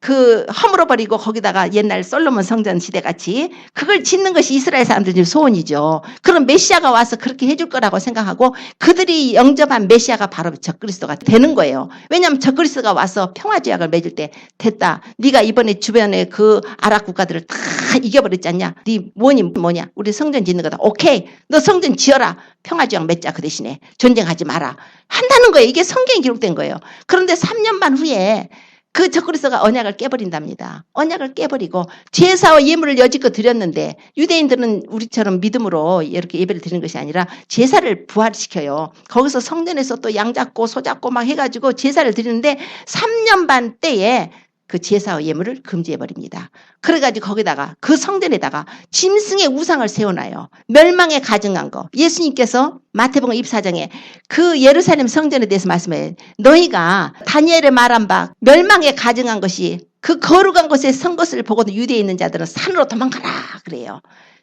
허물어버리고 거기다가 옛날 솔로몬 성전 시대 같이 그걸 짓는 것이 이스라엘 사람들의 소원이죠. 그럼 메시아가 와서 그렇게 해줄 거라고 생각하고 그들이 영접한 메시아가 바로 적그리스도가 되는 거예요. 왜냐하면 적그리스도가 와서 평화조약을 맺을 때 됐다. 네가 이번에 주변에 그 아랍 국가들을 다 이겨버렸지 않냐. 네 뭐냐. 우리 성전 짓는 거다. 오케이. 너 성전 지어라. 평화조약 맺자. 그 대신에 전쟁하지 마라. 한다는 거예요. 이게 성경에 기록된 거예요. 그런데 3년 반 후에 그 적그리스도가 언약을 깨버린답니다. 언약을 깨버리고 제사와 예물을 여지껏 드렸는데 유대인들은 우리처럼 믿음으로 이렇게 예배를 드리는 것이 아니라 제사를 부활시켜요. 거기서 성전에서 또 양 잡고 소 잡고 막 해가지고 제사를 드리는데 3년 반 때에 그 제사와 예물을 금지해버립니다. 그래가지고 거기다가 그 성전에다가 짐승의 우상을 세워놔요. 멸망에 가증한 거. 예수님께서 마태복음 24장에 그 예루살렘 성전에 대해서 말씀해요. 너희가 다니엘의 말한 바 멸망에 가증한 것이 그 거룩한 곳에 선 것을 보고도 유대에 있는 자들은 산으로 도망가라 그래요.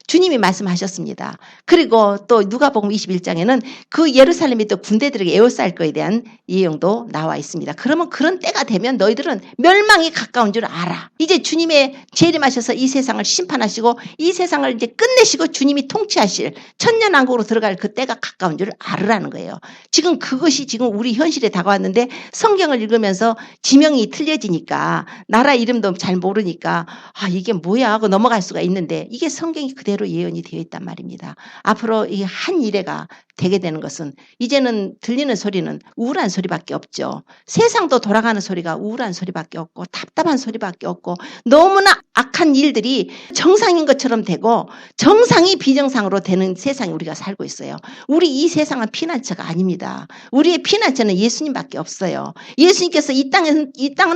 주님이 말씀하셨습니다. 그리고 또 누가복음 21장에는 그 예루살렘이 또 군대들에게 에워싸일 거에 대한 예용도 나와 있습니다. 그러면 그런 때가 되면 너희들은 멸망이 가까운 줄 알아. 이제 주님의 재림하셔서 이 세상을 심판하시고 이 세상을 이제 끝내시고 주님이 통치하실 천년왕국으로 들어갈 그 때가 가까운 줄 알으라는 거예요. 지금 그것이 지금 우리 현실에 다가왔는데 성경을 읽으면서 지명이 틀려지니까 나라 이름도 잘 모르니까 이게 뭐야 하고 넘어갈 수가 있는데 이게 성경이 그대로 그대로 예언이 되어 있단 말입니다. 앞으로 이 한 이래가 되게 되는 것은 이제는 들리는 소리는 우울한 소리밖에 없죠. 세상도 돌아가는 소리가 우울한 소리밖에 없고 답답한 소리밖에 없고 너무나 악한 일들이 정상인 것처럼 되고 정상이 비정상으로 되는 세상에 우리가 살고 있어요. 우리 이 세상은 피난처가 아닙니다. 우리의 피난처는 예수님밖에 없어요. 예수님께서 이 땅은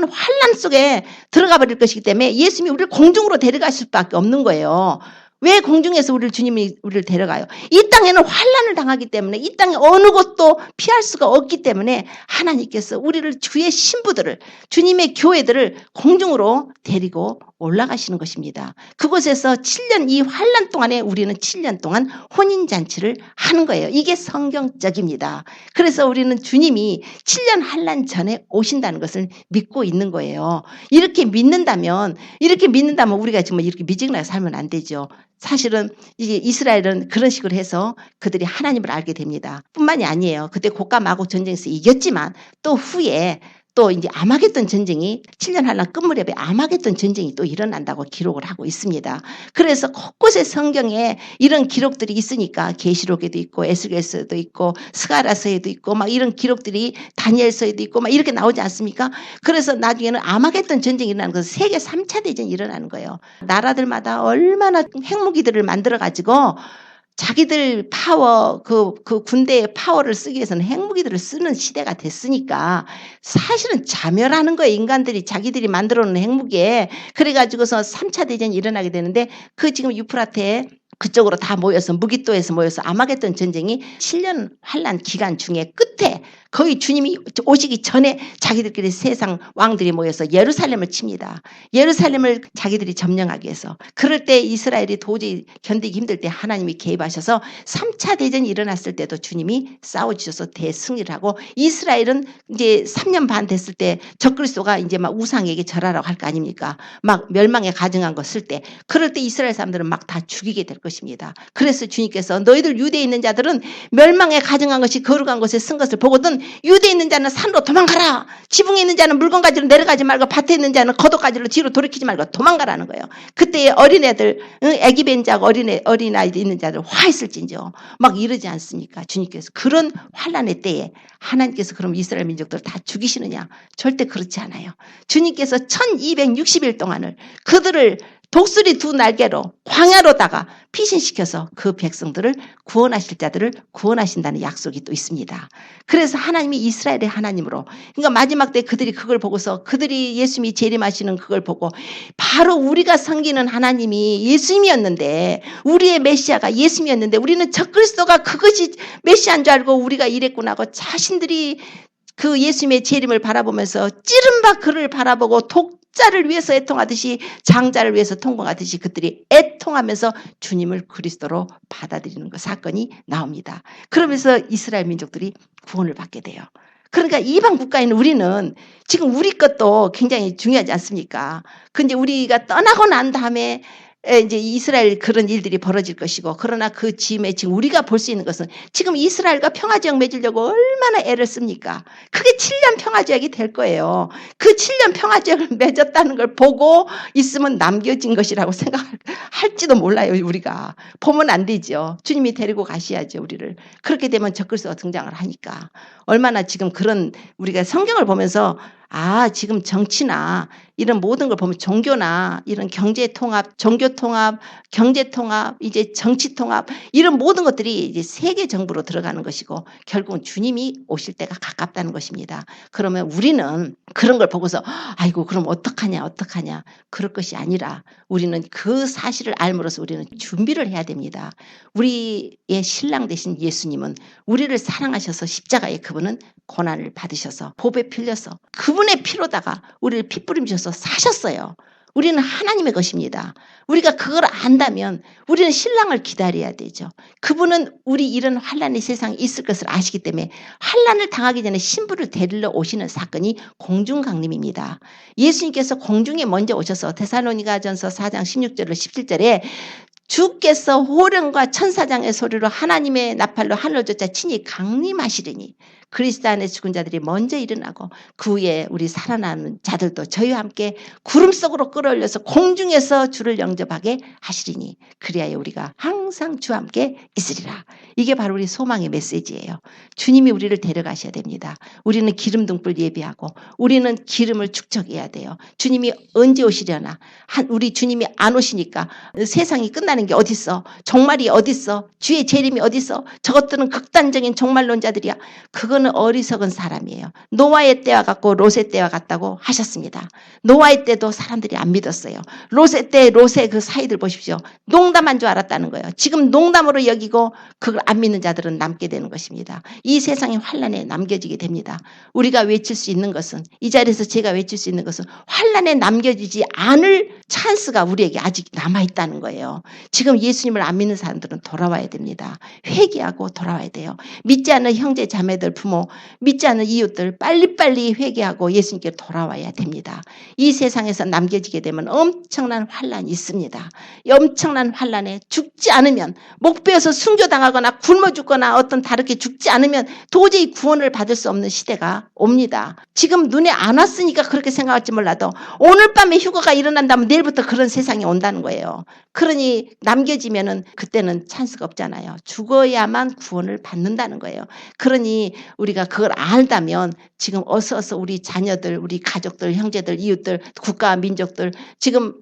환난 속에 들어가 버릴 것이기 때문에 예수님이 우리를 공중으로 데려가실 수밖에 없는 거예요. 왜 공중에서 주님이 우리를 데려가요? 이 땅에는 환난을 당하기 때문에 이 땅에 어느 곳도 피할 수가 없기 때문에 하나님께서 우리를 주의 신부들을 주님의 교회들을 공중으로 데리고 올라가시는 것입니다. 그곳에서 7년 이 환난 동안에 우리는 7년 동안 혼인잔치를 하는 거예요. 이게 성경적입니다. 그래서 우리는 주님이 7년 환난 전에 오신다는 것을 믿고 있는 거예요. 이렇게 믿는다면 우리가 정말 이렇게 미지근하게 살면 안 되죠. 사실은 이게 이스라엘은 그런 식으로 해서 그들이 하나님을 알게 됩니다. 뿐만이 아니에요. 그때 곡과 마곡 전쟁에서 이겼지만 또 후에 또 이제 아마겟돈 전쟁이 7년 환난 끝무렵에 아마겟돈 전쟁이 또 일어난다고 기록을 하고 있습니다. 그래서 곳곳에 성경에 이런 기록들이 있으니까 계시록에도 있고 에스겔서에도 있고 스가랴서에도 있고 막 이런 기록들이 다니엘서에도 있고 막 이렇게 나오지 않습니까? 그래서 나중에는 아마겟돈 전쟁이 일어나는 것은 세계 3차 대전이 일어나는 거예요. 나라들마다 얼마나 핵무기들을 만들어 가지고 자기들 파워, 그 군대의 파워를 쓰기 위해서는 핵무기들을 쓰는 시대가 됐으니까 사실은 자멸하는 거예요. 인간들이 자기들이 만들어 놓은 핵무기에. 그래가지고서 3차 대전이 일어나게 되는데 그 지금 유프라테 그쪽으로 다 모여서 무기또에서 모여서 아마겟돈 전쟁이 7년 환난 기간 중에 끝에 거의 주님이 오시기 전에 자기들끼리 세상 왕들이 모여서 예루살렘을 칩니다. 예루살렘을 자기들이 점령하기 위해서. 그럴 때 이스라엘이 도저히 견디기 힘들 때 하나님이 개입하셔서 3차 대전이 일어났을 때도 주님이 싸워주셔서 대승리를 하고 이스라엘은 이제 3년 반 됐을 때 적그리스도가 이제 막 우상에게 절하라고 할 거 아닙니까? 막 멸망에 가증한 거 쓸 때. 그럴 때 이스라엘 사람들은 막 다 죽이게 될 것입니다. 그래서 주님께서 너희들 유대에 있는 자들은 멸망에 가증한 것이 거룩한 곳에 쓴 것을 보거든 유대에 있는 자는 산으로 도망가라. 지붕에 있는 자는 물건 가지러 내려가지 말고 밭에 있는 자는 겉옷 가지러 뒤로 돌이키지 말고 도망가라는 거예요. 그때 어린애들 애기 뵌 자고 어린아이들 있는 자들 화했을진저 막 이러지 않습니까? 주님께서 그런 환난의 때에 하나님께서 그럼 이스라엘 민족들을 다 죽이시느냐? 절대 그렇지 않아요. 주님께서 1260일 동안을 그들을 독수리 2날개로 광야로다가 피신시켜서 그 백성들을 구원하실 자들을 구원하신다는 약속이 또 있습니다. 그래서 하나님이 이스라엘의 하나님으로 그러니까 마지막 때 그들이 그걸 보고서 그들이 예수님이 재림하시는 그걸 보고 바로 우리가 섬기는 하나님이 예수님이었는데 우리의 메시아가 예수님이었는데 우리는 적그리스도가 그것이 메시아인 줄 알고 우리가 이랬구나 하고 자신들이 그 예수님의 재림을 바라보면서 찌른바 그를 바라보고 독자를 위해서 애통하듯이 장자를 위해서 통곡하듯이 그들이 애통하면서 주님을 그리스도로 받아들이는 그 사건이 나옵니다. 그러면서 이스라엘 민족들이 구원을 받게 돼요. 그러니까 이방 국가에 있는 우리는 지금 우리 것도 굉장히 중요하지 않습니까? 근데 우리가 떠나고 난 다음에 이제 이스라엘 그런 일들이 벌어질 것이고 그러나 그 즈음에 지금 우리가 볼 수 있는 것은 지금 이스라엘과 평화지역 맺으려고 얼마나 애를 씁니까? 그게 7년 평화지역이 될 거예요. 그 7년 평화지역을 맺었다는 걸 보고 있으면 남겨진 것이라고 생각할지도 몰라요. 우리가 보면 안 되죠. 주님이 데리고 가셔야죠. 우리를. 그렇게 되면 적그리스도가 등장을 하니까 얼마나 지금 그런 우리가 성경을 보면서 지금 정치나 이런 모든 걸 보면 종교나 이런 경제통합, 종교통합, 경제통합, 이제 정치통합 이런 모든 것들이 이제 세계 정부로 들어가는 것이고 결국은 주님이 오실 때가 가깝다는 것입니다. 그러면 우리는 그런 걸 보고서 아이고 그럼 어떡하냐 그럴 것이 아니라 우리는 그 사실을 알므로써 우리는 준비를 해야 됩니다. 우리의 신랑 되신 예수님은 우리를 사랑하셔서 십자가에 그분은 고난을 받으셔서 보배 필려서 그분의 피로다가 우리를 핏부림주셔서 사셨어요. 우리는 하나님의 것입니다. 우리가 그걸 안다면 우리는 신랑을 기다려야 되죠. 그분은 우리 이런 환난의 세상에 있을 것을 아시기 때문에 환난을 당하기 전에 신부를 데리러 오시는 사건이 공중강림입니다. 예수님께서 공중에 먼저 오셔서 데살로니가전서 4장 16절로 17절에 주께서 호령과 천사장의 소리로 하나님의 나팔로 하늘을 쫓아 친히 강림하시리니 그리스도 안에 죽은 자들이 먼저 일어나고 그 후에 우리 살아나는 자들도 저희와 함께 구름 속으로 끌어올려서 공중에서 주를 영접하게 하시리니 그리하여 우리가 항상 주와 함께 있으리라. 이게 바로 우리 소망의 메시지예요. 주님이 우리를 데려가셔야 됩니다. 우리는 기름등불 예비하고 우리는 기름을 축적해야 돼요. 주님이 언제 오시려나. 우리 주님이 안 오시니까 세상이 끝나는 게 어딨어. 종말이 어딨어. 주의 재림이 어딨어. 저것들은 극단적인 종말론자들이야. 그거는 어리석은 사람이에요. 노아의 때와 같고 롯의 때와 같다고 하셨습니다. 노아의 때도 사람들이 안 믿었어요. 롯의 때 롯의 그 사이들 보십시오. 농담한 줄 알았다는 거예요. 지금 농담으로 여기고 그걸 안 믿는 자들은 남게 되는 것입니다. 이 세상의 환란에 남겨지게 됩니다. 우리가 외칠 수 있는 것은 이 자리에서 제가 외칠 수 있는 것은 환란에 남겨지지 않을 찬스가 우리에게 아직 남아있다는 거예요. 지금 예수님을 안 믿는 사람들은 돌아와야 됩니다. 회개하고 돌아와야 돼요. 믿지 않는 형제 자매들 부모 믿지 않는 이웃들 빨리빨리 회개하고 예수님께 돌아와야 됩니다. 이 세상에서 남겨지게 되면 엄청난 환란이 있습니다. 엄청난 환란에 죽지 않으면 목베어서 순교당하거나 굶어 죽거나 어떤 다르게 죽지 않으면 도저히 구원을 받을 수 없는 시대가 옵니다. 지금 눈에 안 왔으니까 그렇게 생각할지 몰라도 오늘 밤에 휴거가 일어난다면 내일부터 그런 세상이 온다는 거예요. 그러니 남겨지면은 그때는 찬스가 없잖아요. 죽어야만 구원을 받는다는 거예요. 그러니 우리가 그걸 알다면 지금 어서 우리 자녀들, 우리 가족들, 형제들, 이웃들, 국가, 민족들 지금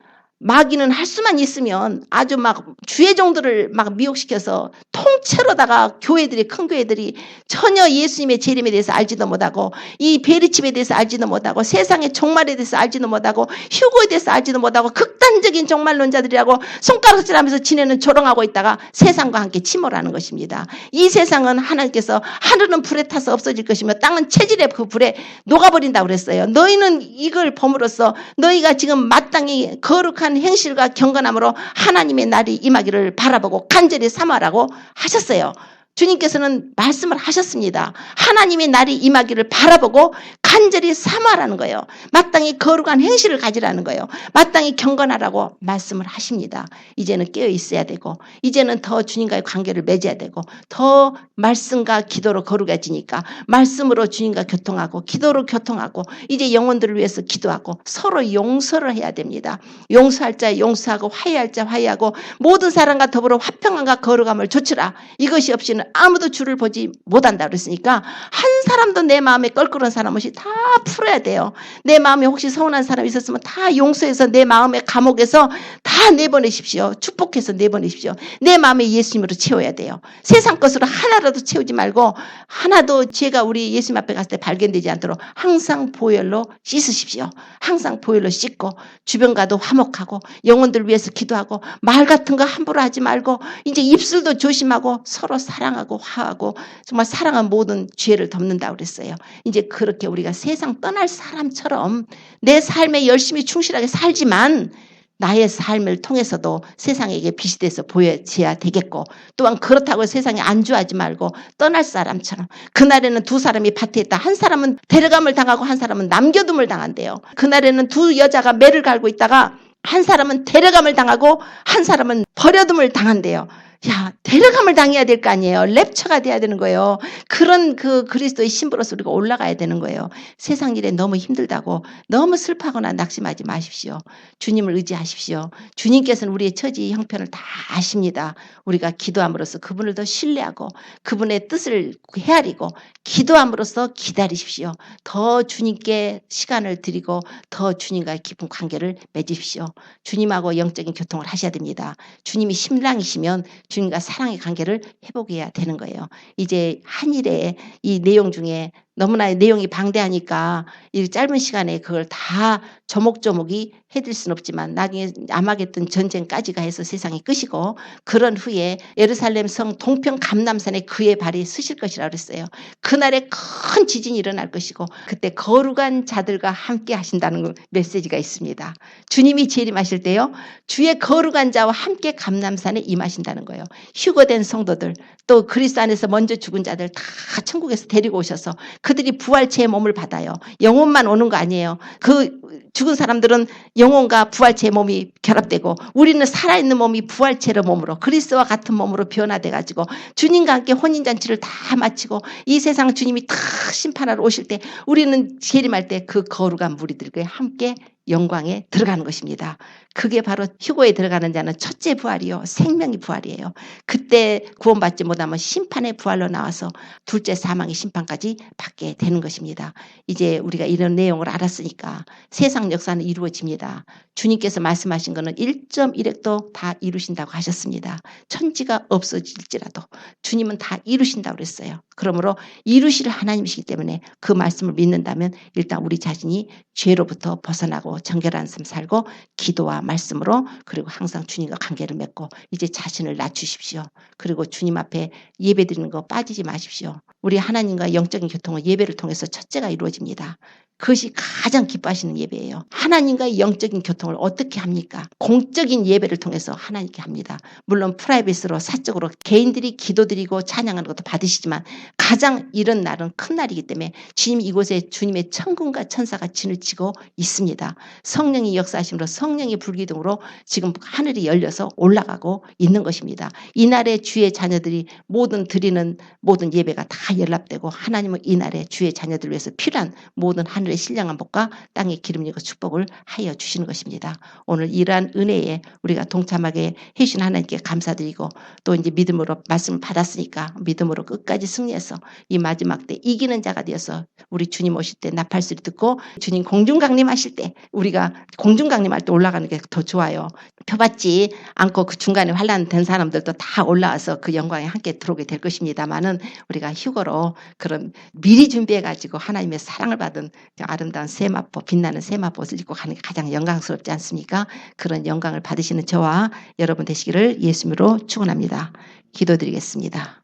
마귀는 할 수만 있으면 아주 막 주의종들을 막 미혹시켜서 통째로다가 교회들이 큰 교회들이 전혀 예수님의 재림에 대해서 알지도 못하고 이 베리칩에 대해서 알지도 못하고 세상의 종말에 대해서 알지도 못하고 휴거에 대해서 알지도 못하고 극단적인 종말론자들이라고 손가락질하면서 지내는 조롱하고 있다가 세상과 함께 침몰하는 것입니다. 이 세상은 하나님께서 하늘은 불에 타서 없어질 것이며 땅은 체질의 그 불에 녹아버린다고 그랬어요. 너희는 이걸 범으로써 너희가 지금 마땅히 거룩한 행실과 경건함으로 하나님의 날이 임하기를 바라보고 간절히 삼아라고 하셨어요. 주님께서는 말씀을 하셨습니다. 하나님의 날이 임하기를 바라보고 간절히 삼아라는 거예요. 마땅히 거룩한 행실을 가지라는 거예요. 마땅히 경건하라고 말씀을 하십니다. 이제는 깨어 있어야 되고 이제는 더 주님과의 관계를 맺어야 되고 더 말씀과 기도로 거룩해지니까 말씀으로 주님과 교통하고 기도로 교통하고 이제 영혼들을 위해서 기도하고 서로 용서를 해야 됩니다. 용서할 자 용서하고 화해할 자 화해하고 모든 사람과 더불어 화평함과 거룩함을 조치라. 이것이 없이는 아무도 주를 보지 못한다 그랬으니까 한 사람도 내 마음에 껄끄러운 사람 없이 다 풀어야 돼요. 내 마음에 혹시 서운한 사람이 있었으면 다 용서해서 내 마음의 감옥에서 다 내보내십시오. 축복해서 내보내십시오. 내 마음에 예수님으로 채워야 돼요. 세상 것으로 하나라도 채우지 말고 하나도 죄가 우리 예수님 앞에 갔을 때 발견되지 않도록 항상 보혈로 씻으십시오. 항상 보혈로 씻고 주변과도 화목하고 영혼들 위해서 기도하고 말 같은 거 함부로 하지 말고 이제 입술도 조심하고 서로 사랑하고 화하고 정말 사랑한 모든 죄를 덮는다고 그랬어요. 이제 그렇게 우리가 세상 떠날 사람처럼 내 삶에 열심히 충실하게 살지만 나의 삶을 통해서도 세상에게 빛이 돼서 보여져야 되겠고 또한 그렇다고 세상에 안주하지 말고 떠날 사람처럼 그날에는 두 사람이 밭에 있다. 한 사람은 데려감을 당하고 한 사람은 남겨둠을 당한대요. 그날에는 두 여자가 매를 갈고 있다가 한 사람은 데려감을 당하고 한 사람은 버려둠을 당한대요. 야, 데려감을 당해야 될 거 아니에요. 랩처가 돼야 되는 거예요. 그런 그 그리스도의 신부로서 우리가 올라가야 되는 거예요. 세상 일에 너무 힘들다고 너무 슬퍼하거나 낙심하지 마십시오. 주님을 의지하십시오. 주님께서는 우리의 처지 형편을 다 아십니다. 우리가 기도함으로써 그분을 더 신뢰하고 그분의 뜻을 헤아리고 기도함으로써 기다리십시오. 더 주님께 시간을 드리고 더 주님과의 깊은 관계를 맺으십시오. 주님하고 영적인 교통을 하셔야 됩니다. 주님이 신랑이시면 주님과 사랑의 관계를 회복해야 되는 거예요. 이제 한 일에 이 내용 중에 너무나 내용이 방대하니까 이 짧은 시간에 그걸 다 조목조목이 해드릴 수는 없지만 나중에 아마겟돈 전쟁까지가 해서 세상이 끝이고 그런 후에 예루살렘 성 동편 감람산에 그의 발이 서실 것이라고 그랬어요. 그날에 큰 지진이 일어날 것이고 그때 거룩한 자들과 함께 하신다는 메시지가 있습니다. 주님이 재림하실 때요. 주의 거룩한 자와 함께 감람산에 임하신다는 거예요. 휴거된 성도들 또 그리스도 안에서 먼저 죽은 자들 다 천국에서 데리고 오셔서 그들이 부활체의 몸을 받아요. 영혼만 오는 거 아니에요. 그 죽은 사람들은 영혼과 부활체의 몸이 결합되고 우리는 살아있는 몸이 부활체의 몸으로 그리스도와 같은 몸으로 변화돼 가지고 주님과 함께 혼인잔치를 다 마치고 이 세상 주님이 다 심판하러 오실 때 우리는 재림할 때 그 거룩한 무리들과 함께 영광에 들어가는 것입니다. 그게 바로 휴거에 들어가는 자는 첫째 부활이요 생명의 부활이에요. 그때 구원받지 못하면 심판의 부활로 나와서 둘째 사망의 심판까지 받게 되는 것입니다. 이제 우리가 이런 내용을 알았으니까 세상 역사는 이루어집니다. 주님께서 말씀하신 것은 1.1획도 다 이루신다고 하셨습니다. 천지가 없어질지라도 주님은 다 이루신다고 그랬어요. 그러므로 이루실 하나님이시기 때문에 그 말씀을 믿는다면 일단 우리 자신이 죄로부터 벗어나고 정결한 삶 살고 기도와 말씀으로 그리고 항상 주님과 관계를 맺고 이제 자신을 낮추십시오. 그리고 주님 앞에 예배드리는 거 빠지지 마십시오. 우리 하나님과 영적인 교통은 예배를 통해서 첫째가 이루어집니다. 그것이 가장 기뻐하시는 예배예요. 하나님과의 영적인 교통을 어떻게 합니까? 공적인 예배를 통해서 하나님께 합니다. 물론 프라이빗으로 사적으로 개인들이 기도드리고 찬양하는 것도 받으시지만 가장 이런 날은 큰 날이기 때문에 주님 이곳에 주님의 천군과 천사가 진을 치고 있습니다. 성령이 역사하심으로 성령의 불기둥으로 지금 하늘이 열려서 올라가고 있는 것입니다. 이날에 주의 자녀들이 모든 드리는 모든 예배가 다 연락되고 하나님은 이날에 주의 자녀들 위해서 필요한 모든 하늘의 신령한 복과 땅의 기름이고 축복을 하여 주시는 것입니다. 오늘 이러한 은혜에 우리가 동참하게 해주신 하나님께 감사드리고 또 이제 믿음으로 말씀을 받았으니까 믿음으로 끝까지 승리해서 이 마지막 때 이기는 자가 되어서 우리 주님 오실 때 나팔소리 듣고 주님 공중강림하실 때 우리가 공중강림할 때 올라가는 게 더 좋아요. 표받지 않고 그 중간에 환난된 사람들도 다 올라와서 그 영광에 함께 들어오게 될 것입니다만은 우리가 휴거로 그런 미리 준비해가지고 하나님의 사랑을 받은 아름다운 세마포 빛나는 세마포를 입고 가는 게 가장 영광스럽지 않습니까? 그런 영광을 받으시는 저와 여러분 되시기를 예수님으로 축원합니다. 기도드리겠습니다.